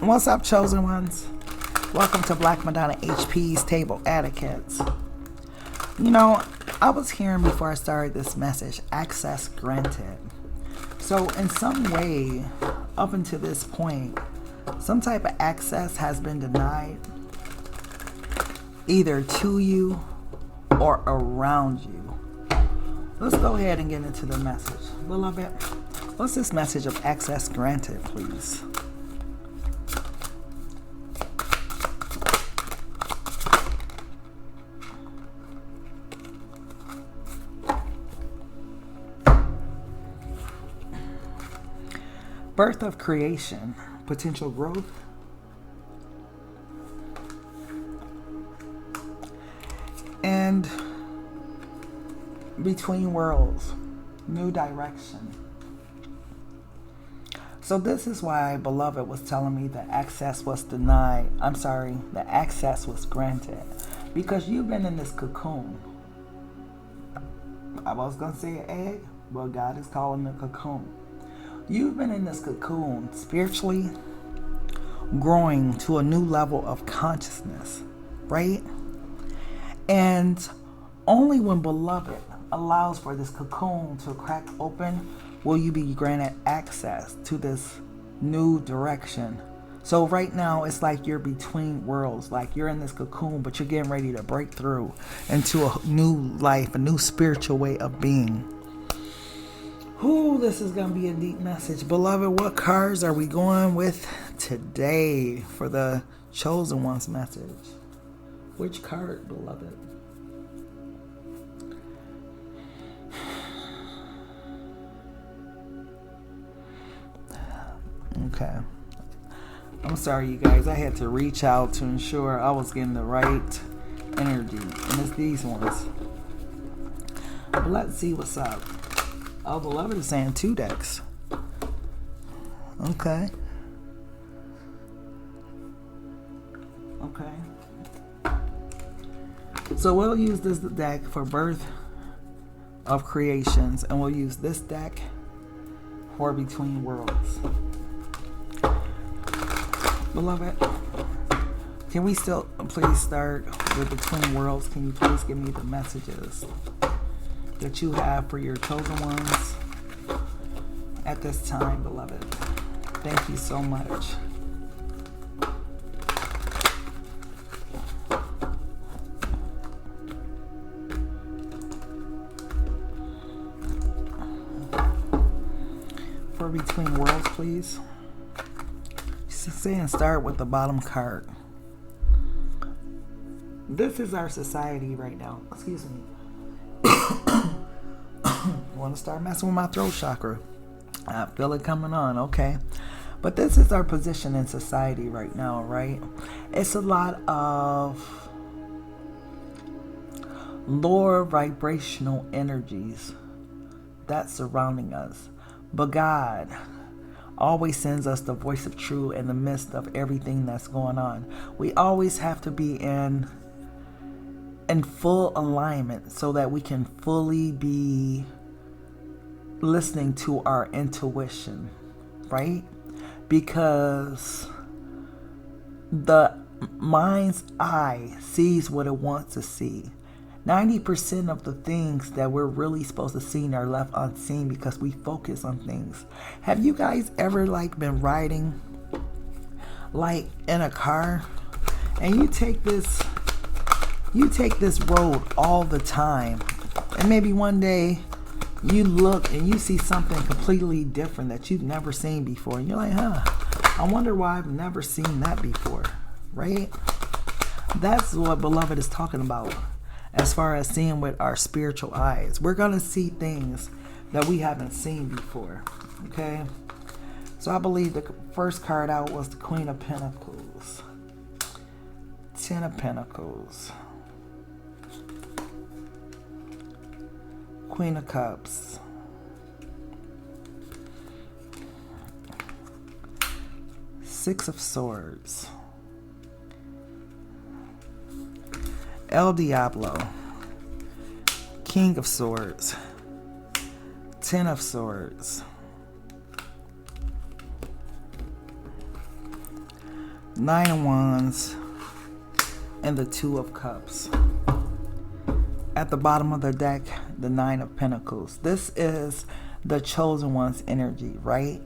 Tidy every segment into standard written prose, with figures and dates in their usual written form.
What's up, chosen ones? Welcome to Black Madonna HP's Table Etiquettes. You know, I was hearing before I started this message, access granted. So in some way, up until this point, some type of access has been denied, either to you or around you. Let's go ahead and get into the message. Beloved, what's this message of access granted, please? Birth of creation, potential growth, and between worlds, new direction. So this is why Beloved was telling me that access was denied. I'm sorry, the access was granted. Because you've been in this cocoon. I was going to say an egg, but God is calling it a cocoon. You've been in this cocoon spiritually growing to a new level of consciousness, right? And only when Beloved allows for this cocoon to crack open will you be granted access to this new direction. So right now it's like you're between worlds, like you're in this cocoon, but you're getting ready to break through into a new life, a new spiritual way of being. Ooh, this is going to be a deep message. Beloved, what cards are we going with today for the chosen one's message? Which card, Beloved? Okay. I'm sorry, you guys. I had to reach out to ensure I was getting the right energy. And it's these ones. But let's see what's up. Oh, Beloved is saying 2 decks. Okay. Okay. So we'll use this deck for birth of creations, and we'll use this deck for between worlds. Beloved, can we still please start with between worlds? Can you please give me the messages that you have for your chosen ones at this time, Beloved? Thank you so much. For between worlds, please. She's saying start with the bottom card. This is our society right now. Excuse me. Want to start messing with my throat chakra. I feel it coming on. Okay. But this is our position in society right now, right? It's a lot of lower vibrational energies that's surrounding us. But God always sends us the voice of truth in the midst of everything that's going on. We always have to be in full alignment so that we can fully be listening to our intuition, right? Because the mind's eye sees what it wants to see. 90% of the things that we're really supposed to see are left unseen because we focus on things. Have you guys ever been riding in a car and you take this road all the time, and maybe one day you look and you see something completely different that you've never seen before, and you're like, I wonder why I've never seen that before, right? That's what Beloved is talking about as far as seeing with our spiritual eyes. We're going to see things that we haven't seen before, okay? So I believe the first card out was the Queen of Pentacles, 10 of Pentacles, Queen of Cups, Six of Swords, El Diablo, King of Swords, 10 of Swords, Nine of Wands, and the Two of Cups. At the bottom of the deck, the Nine of Pentacles. This is the chosen one's energy, right?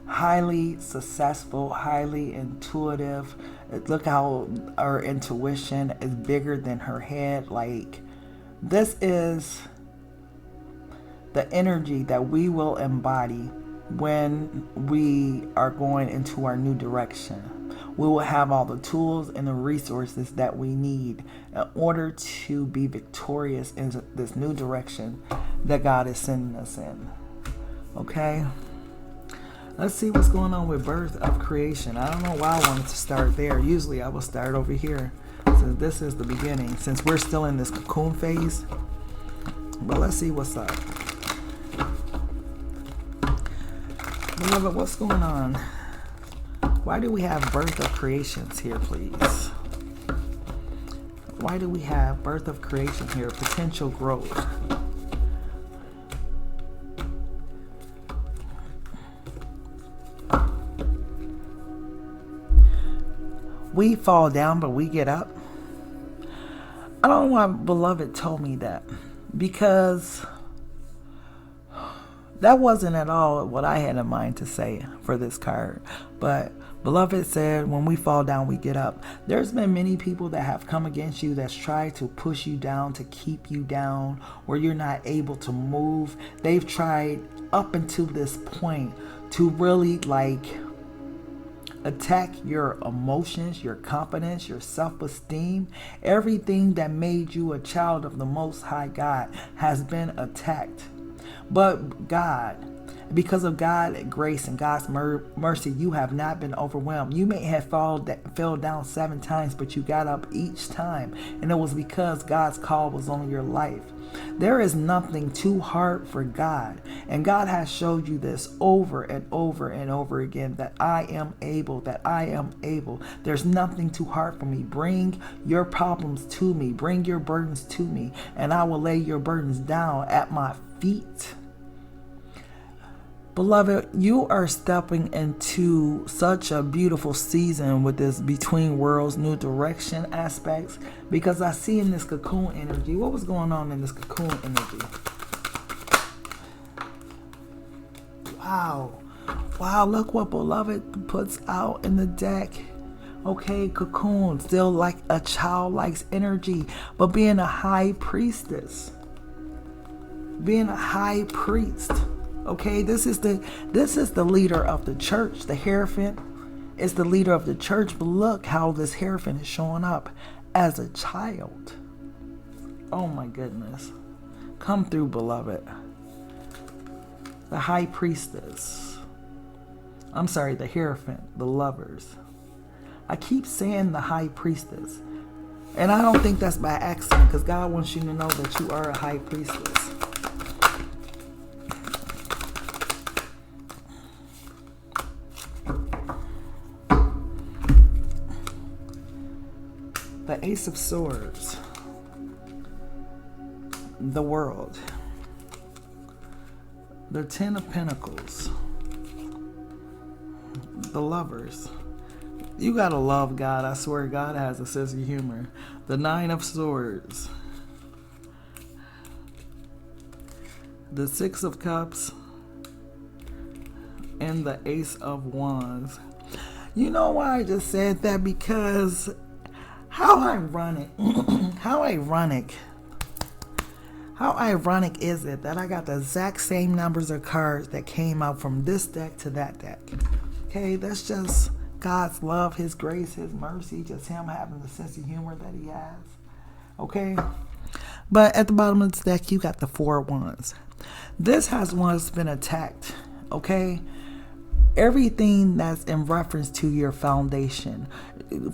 Highly successful, highly intuitive. Look how her intuition is bigger than her head. Like, this is the energy that we will embody when we are going into our new direction. We will have all the tools and the resources that we need in order to be victorious in this new direction that God is sending us in. Okay? Let's see what's going on with birth of creation. I don't know why I wanted to start there. Usually I will start over here, since this is the beginning, since we're still in this cocoon phase. But let's see what's up. Beloved, what's going on? Why do we have birth of creations here, please? Why do we have birth of creation here? Potential growth. We fall down, but we get up. I don't know why Beloved told me that, because that wasn't at all what I had in mind to say for this card. But Beloved said, when we fall down, we get up. There's been many people that have come against you that's tried to push you down, to keep you down, where you're not able to move. They've tried up until this point to really attack your emotions, your confidence, your self-esteem. Everything that made you a child of the Most High God has been attacked. But God, because of God's grace and God's mercy, you have not been overwhelmed. You may have fell down 7 times, but you got up each time. And it was because God's call was on your life. There is nothing too hard for God. And God has showed you this over and over and over again, that I am able, that I am able. There's nothing too hard for me. Bring your problems to me. Bring your burdens to me, and I will lay your burdens down at my feet. Beloved, you are stepping into such a beautiful season with this between worlds, new direction aspects, because I see in this cocoon energy, what was going on in this cocoon energy? Wow, look what Beloved puts out in the deck. Okay, cocoon, still like a childlike energy, but being a high priestess, being a high priest. Okay, this is the leader of the church. The Hierophant is the leader of the church, but look how this Hierophant is showing up as a child. Oh my goodness. Come through, Beloved. The high priestess. I'm sorry, the Hierophant, the lovers. I keep saying the high priestess, and I don't think that's by accident, because God wants you to know that you are a high priestess. The Ace of Swords, the World, the Ten of Pentacles, the Lovers. You gotta love God. I swear God has a sense of humor. The Nine of Swords, the Six of Cups, and the Ace of Wands. You know why I just said that? Because how ironic is it that I got the exact same numbers of cards that came out from this deck to that deck? Okay, that's just God's love, His grace, His mercy, just Him having the sense of humor that He has. Okay, but at the bottom of this deck, you got the Four of Wands. This has once been attacked. Okay, everything that's in reference to your foundation,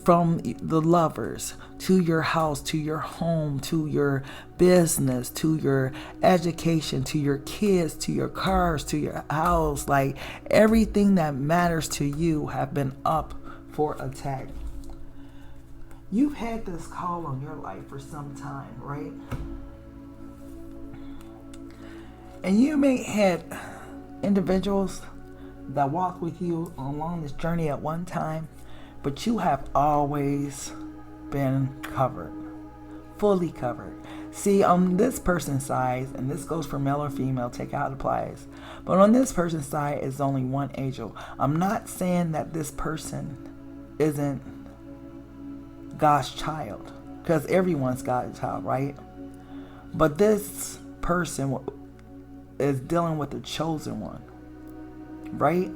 from the Lovers to your house, to your home, to your business, to your education, to your kids, to your cars, to your house, like everything that matters to you have been up for attack. You've had this call on your life for some time, right? And you may have individuals that walk with you along this journey at one time, but you have always been covered, fully covered. See, on this person's side, and this goes for male or female, take out applies, but on this person's side is only one angel. I'm not saying that this person isn't God's child, because everyone's God's child, right? But this person is dealing with the chosen one, right?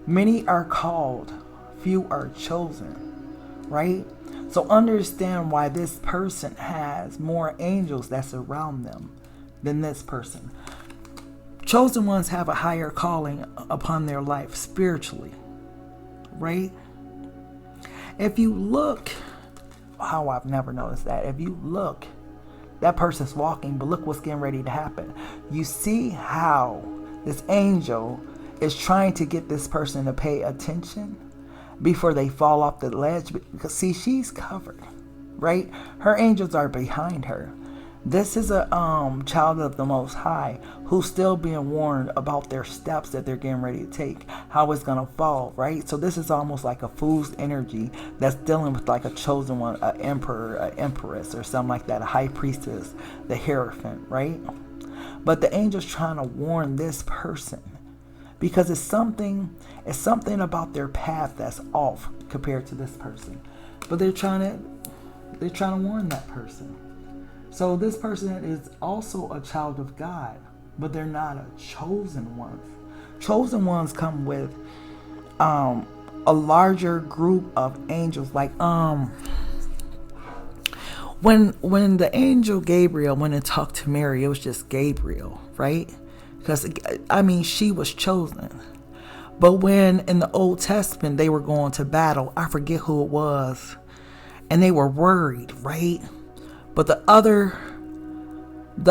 Many are called, few are chosen, right? So understand why this person has more angels that surround them than this person. Chosen ones have a higher calling upon their life spiritually, right? If you look, how I've never noticed that, if you look, that person's walking, but look what's getting ready to happen. You see how this angel is trying to get this person to pay attention before they fall off the ledge, because see, she's covered, right? Her angels are behind her. This is a child of the Most High who's still being warned about their steps that they're getting ready to take, how it's gonna fall, right? So this is almost like a fool's energy that's dealing with like a chosen one, an emperor, an empress, or something like that, a high priestess, the Hierophant, right? But the angel's trying to warn this person because it's something about their path that's off compared to this person. But they're trying to warn that person. So this person is also a child of God, but they're not a chosen one. Chosen ones come with a larger group of angels. Like when the angel Gabriel went and talked to Mary, it was just Gabriel, right? Because I mean, she was chosen. But when in the Old Testament they were going to battle, I forget who it was, and they were worried, right? But the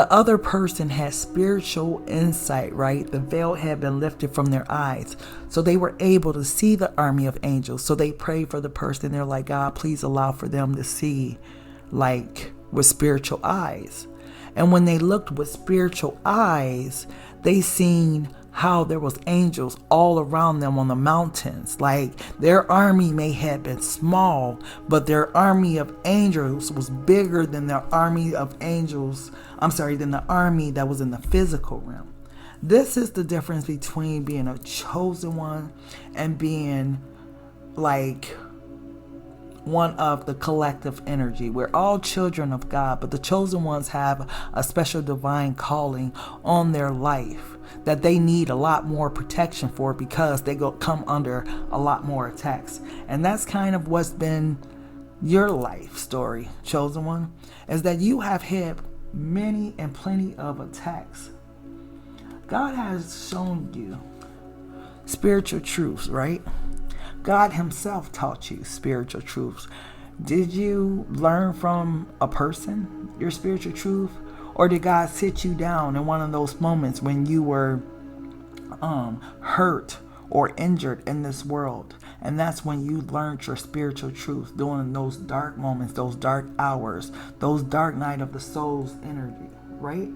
other person had spiritual insight, right? The veil had been lifted from their eyes. So they were able to see the army of angels. So they prayed for the person. They're like, God, please allow for them to see like with spiritual eyes. And when they looked with spiritual eyes, they seen how there was angels all around them on the mountains. Like their army may have been small, but their army of angels was bigger than their army of angels. Than the army that was in the physical realm. This is the difference between being a chosen one and being like one of the collective energy. We're all children of God, but the chosen ones have a special divine calling on their life that they need a lot more protection for, because they come under a lot more attacks. And that's kind of what's been your life story, chosen one, is that you have had many and plenty of attacks. God has shown you spiritual truths, right? God himself taught you spiritual truths. Did you learn from a person your spiritual truth? Or did God sit you down in one of those moments when you were hurt or injured in this world? And that's when you learned your spiritual truth, during those dark moments, those dark hours, those dark night of the soul's energy, right?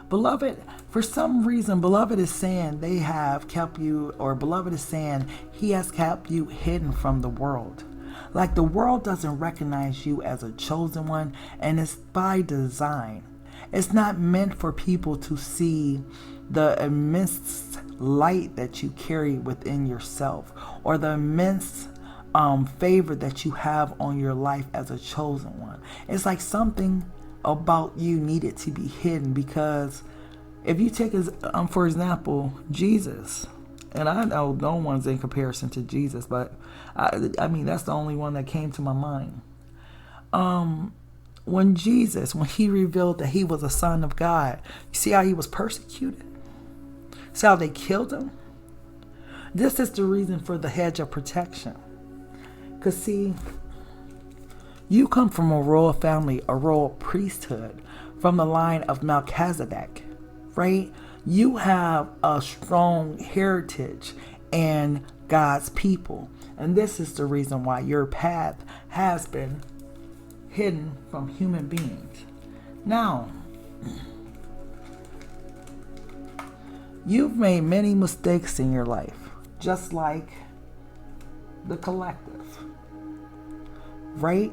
Beloved, for some reason, beloved is saying they have kept you, or beloved is saying he has kept you hidden from the world. Like the world doesn't recognize you as a chosen one, and it's by design. It's not meant for people to see the immense light that you carry within yourself, or the immense favor that you have on your life as a chosen one. It's like something about you needed to be hidden, because if you take for example, Jesus, and I know no one's in comparison to Jesus, but I mean that's the only one that came to my mind. When he revealed that he was a son of God, you see how he was persecuted? See how they killed him? This is the reason for the hedge of protection. Because see, you come from a royal family, a royal priesthood, from the line of Melchizedek, right? You have a strong heritage in God's people. And this is the reason why your path has been hidden from human beings. Now, you've made many mistakes in your life. just like the collective, right?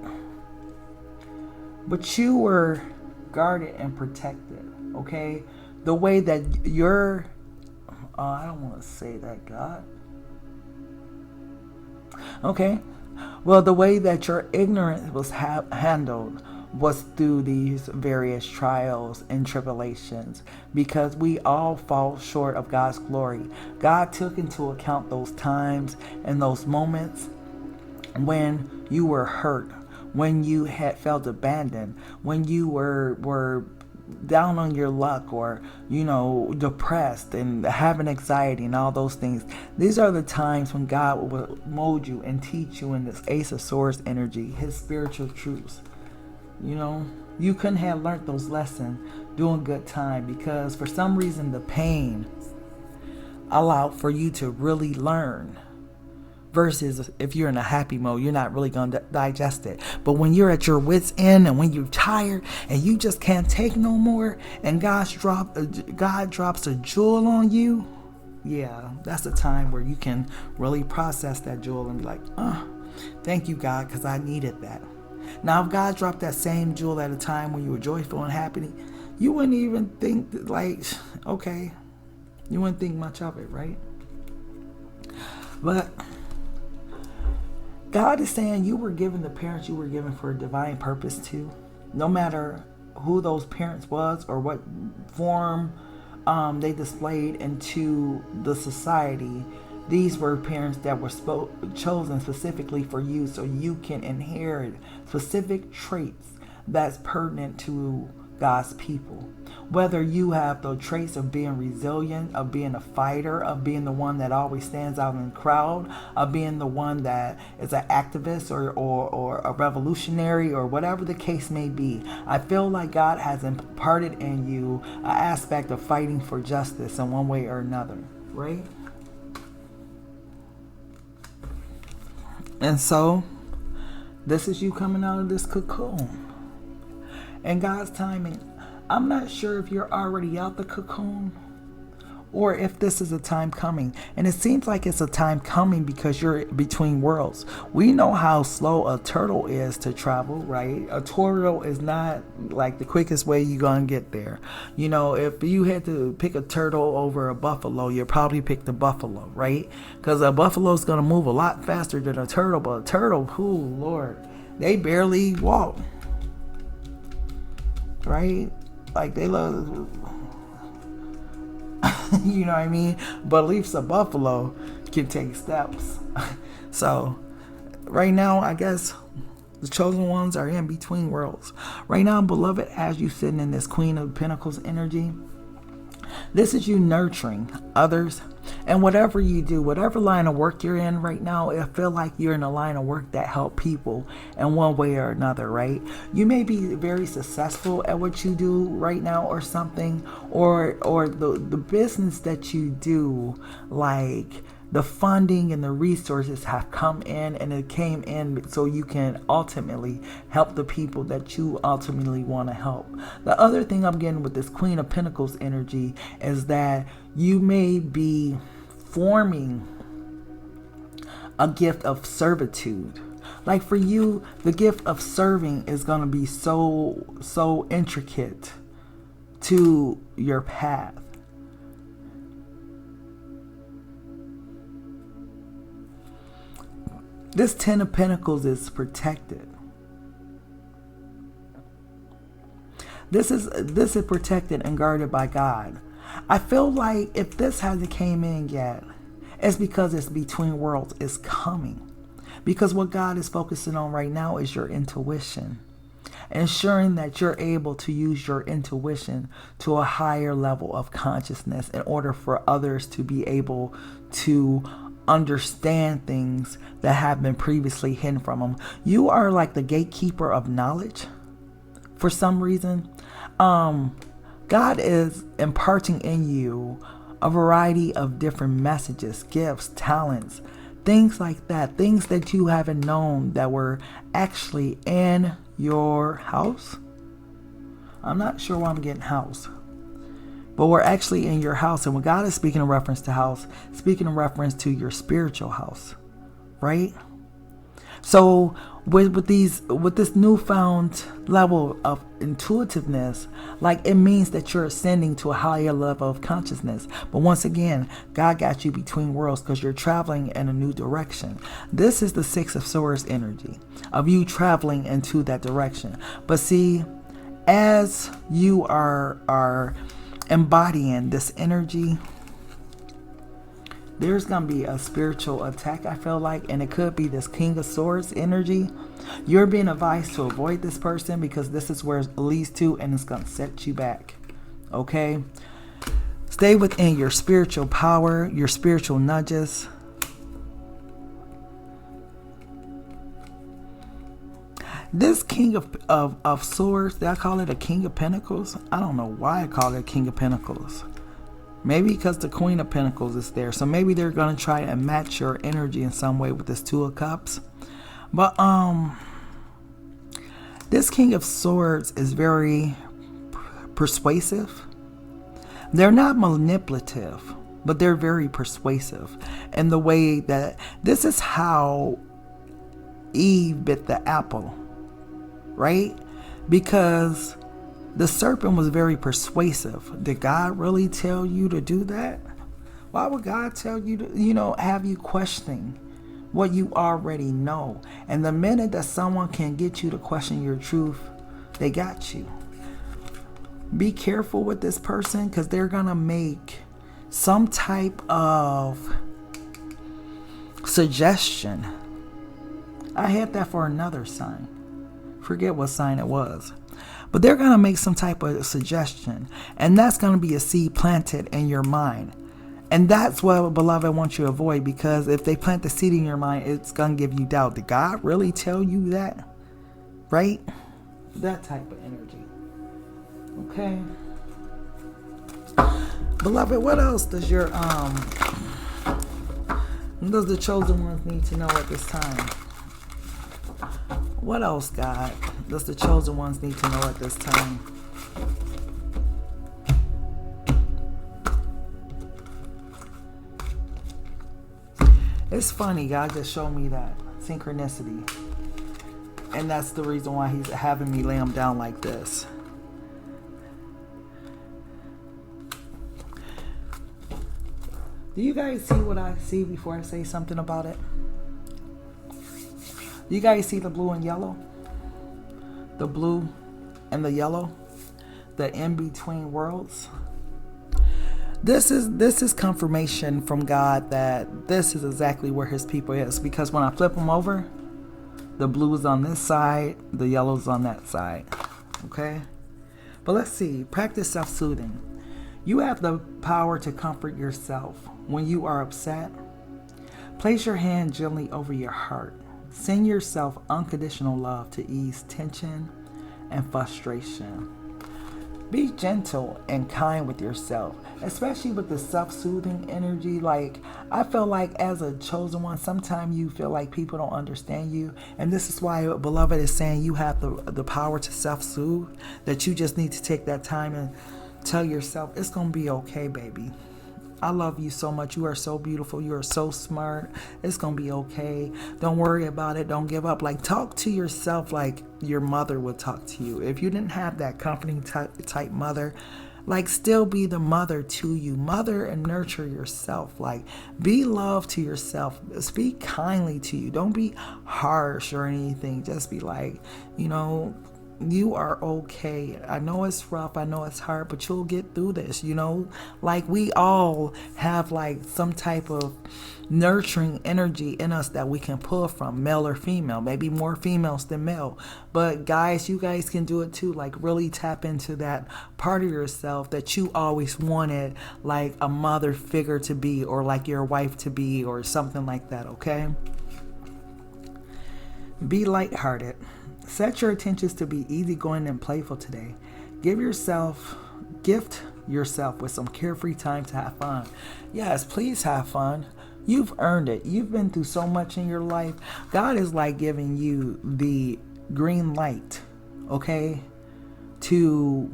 But you were guarded and protected, okay? The way that you're, I don't want to say that, God. Okay, well, the way that your ignorance was handled was through these various trials and tribulations, because we all fall short of God's glory. God took into account those times and those moments when you were hurt, when you had felt abandoned, when you were down on your luck, or depressed and having anxiety and all those things. These are the times when God will mold you and teach you in this Ace of Swords energy, his spiritual truths. You couldn't have learned those lessons during good time, because for some reason the pain allowed for you to really learn. Versus if you're in a happy mode, you're not really going to digest it. But when you're at your wit's end and when you're tired and you just can't take no more, and God drops a jewel on you, yeah, that's the time where you can really process that jewel and be like, thank you, God, because I needed that. Now, if God dropped that same jewel at a time when you were joyful and happy, you wouldn't even think okay, you wouldn't think much of it, right? But God is saying you were given the parents you were given for a divine purpose too. No matter who those parents was or what form they displayed into the society, these were parents that were chosen specifically for you, so you can inherit specific traits that's pertinent to God's people. Whether you have the traits of being resilient, of being a fighter, of being the one that always stands out in the crowd, of being the one that is an activist or a revolutionary, or whatever the case may be, I feel like God has imparted in you an aspect of fighting for justice in one way or another, right? And so, this is you coming out of this cocoon. And God's timing, I'm not sure if you're already out the cocoon or if this is a time coming. And it seems like it's a time coming because you're between worlds. We know how slow a turtle is to travel, right? A turtle is not like the quickest way you're going to get there. If you had to pick a turtle over a buffalo, you'd probably pick the buffalo, right? Because a buffalo is going to move a lot faster than a turtle. But a turtle, oh Lord, they barely walk, right? Like they love, you know what I mean? But at least a buffalo can take steps. So right now, I guess the chosen ones are in between worlds. Right now, beloved, as you sitting in this Queen of Pentacles energy, this is you nurturing others. And whatever you do, whatever line of work you're in right now, I feel like you're in a line of work that help people in one way or another, right? You may be very successful at what you do right now or something, or the business that you do, like the funding and the resources have come in, and it came in so you can ultimately help the people that you ultimately want to help. The other thing I'm getting with this Queen of Pentacles energy is that you may be forming a gift of servitude. Like for you, the gift of serving is going to be so intricate to your path. This Ten of Pentacles is protected. This is protected and guarded by God. I feel like if this hasn't came in yet, it's because it's between worlds. It's coming. Because what God is focusing on right now is your intuition. Ensuring that you're able to use your intuition to a higher level of consciousness in order for others to be able to understand things that have been previously hidden from them. You are like the gatekeeper of knowledge. For some reason, God is imparting in you a variety of different messages, gifts, talents, things like that. Things that you haven't known that were actually in your house. I'm not sure why I'm getting house. but we're actually in your house. And when God is speaking in reference to house, speaking in reference to your spiritual house, right? So with this newfound level of intuitiveness, like, it means that you're ascending to a higher level of consciousness. But once again, God got you between worlds because you're traveling in a new direction. This is the Six of Swords energy of you traveling into that direction. But see, as you are embodying this energy, there's going to be a spiritual attack, I feel like, and it could be this King of Swords energy. You're being advised to avoid this person because this is where it leads to, and it's going to set you back. Okay? Stay within your spiritual power, your spiritual nudges. This King of Swords, did I call it a King of Pentacles? I don't know why I call it a King of Pentacles. Maybe because the Queen of Pentacles is there. So maybe they're going to try and match your energy in some way with this Two of Cups. But this King of Swords is very persuasive. They're not manipulative, but they're very persuasive. In the way that this is how Eve bit the apple, right? Because the serpent was very persuasive. Did God really tell you to do that? Why would God tell you to, have you questioning what you already know? And the minute that someone can get you to question your truth, they got you. Be careful with this person because they're going to make some type of suggestion. I had that for another sign. Forget what sign it was. But they're going to make some type of suggestion. And that's going to be a seed planted in your mind. And that's what, beloved, I want you to avoid. Because if they plant the seed in your mind, it's going to give you doubt. Did God really tell you that? Right? That type of energy. Okay? Beloved, what else does your does the chosen ones need to know at this time? What else, God, does the chosen ones need to know at this time? It's funny, God just showed me that synchronicity. And that's the reason why he's having me lay him down like this. Do you guys see what I see before I say something about it? You guys see the blue and yellow? The blue and the yellow? The in-between worlds? This is confirmation from God that this is exactly where his people is. Because when I flip them over, the blue is on this side, the yellow is on that side. Okay? But let's see. Practice self-soothing. You have the power to comfort yourself when you are upset. Place your hand gently over your heart. Send yourself unconditional love to ease tension and frustration. Be gentle and kind with yourself, especially with the self-soothing energy. Like, I feel like as a chosen one, sometimes you feel like people don't understand you. And this is why Beloved is saying you have the power to self-soothe, that you just need to take that time and tell yourself, it's going to be okay, baby. I love you so much. You are so beautiful. You are so smart. It's going to be okay. Don't worry about it. Don't give up. Like, talk to yourself like your mother would talk to you. If you didn't have that comforting type mother, like, still be the mother to you. Mother and nurture yourself. Like, be love to yourself. Speak kindly to you. Don't be harsh or anything. Just be like, you are okay. I know it's rough. I know it's hard, but you'll get through this, Like, we all have, like, some type of nurturing energy in us that we can pull from, male or female. Maybe more females than male. But guys, you guys can do it too. Like, really tap into that part of yourself that you always wanted, like, a mother figure to be, or like your wife to be, or something like that, okay? Be lighthearted. Set your intentions to be easygoing and playful today. Gift yourself with some carefree time to have fun. Yes, please have fun. You've earned it. You've been through so much in your life. God is like giving you the green light, okay, to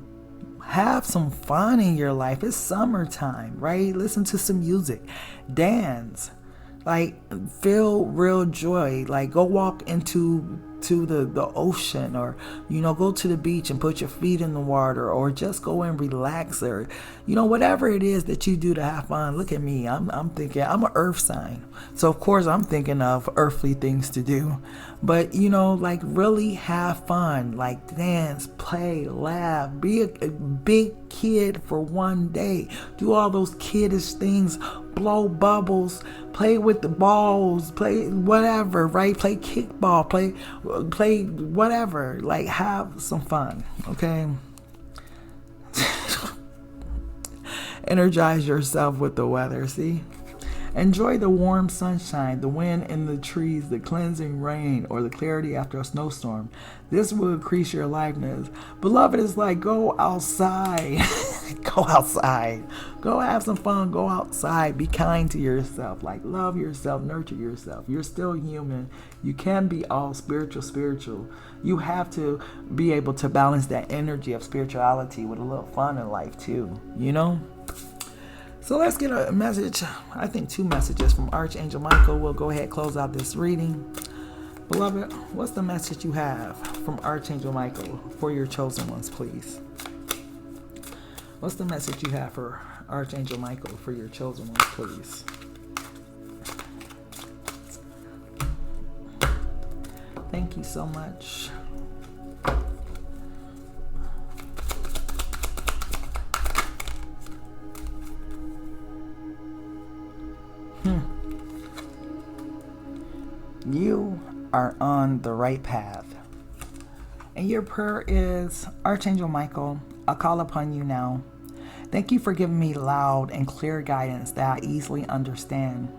Have some fun in your life. It's summertime, right? Listen to some music, dance, like feel real joy. Like go walk into the ocean, or go to the beach and put your feet in the water, or just go and relax, or whatever it is that you do to have fun. Look at me, I'm thinking I'm an earth sign, so of course I'm thinking of earthly things to do. But like really have fun, like dance, play, laugh, be a big kid for one day. Do all those kiddish things, blow bubbles, play with the balls, play whatever, right? Play kickball, play whatever. Like have some fun, okay? Energize yourself with the weather, see? Enjoy the warm sunshine, the wind in the trees, the cleansing rain, or the clarity after a snowstorm. This will increase your aliveness. Beloved, it's like go outside. Go outside. Go have some fun. Go outside. Be kind to yourself. Like love yourself. Nurture yourself. You're still human. You can be all spiritual. You have to be able to balance that energy of spirituality with a little fun in life too. So let's get a message, I think 2 messages from Archangel Michael. We'll go ahead and close out this reading. Beloved, what's the message you have from Archangel Michael for your chosen ones, please? What's the message you have for Archangel Michael for your chosen ones, please? Thank you so much. You are on the right path. And your prayer is, Archangel Michael, I call upon you now. Thank you for giving me loud and clear guidance that I easily understand.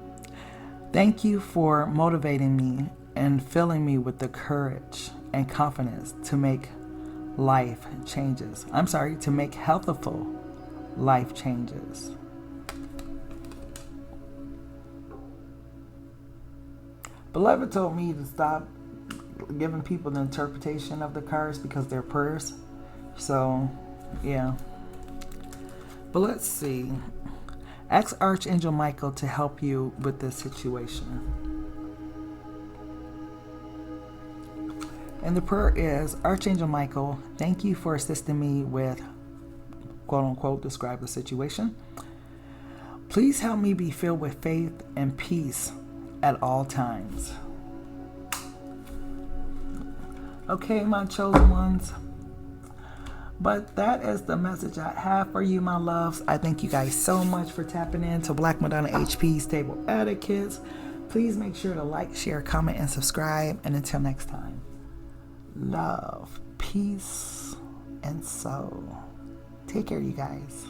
Thank you for motivating me and filling me with the courage and confidence to make life changes. To make healthful life changes. Beloved told me to stop giving people the interpretation of the cards because they're prayers. So, yeah. But let's see. Ask Archangel Michael to help you with this situation. And the prayer is, Archangel Michael, thank you for assisting me with, quote unquote, describe the situation. Please help me be filled with faith and peace at all times. Okay, my chosen ones. But that is the message I have for you, my loves. I thank you guys so much for tapping in to Black Madonna HP's Table Etiquettes. Please make sure to like, share, comment, and subscribe. And until next time, love, peace, and soul. Take care, you guys.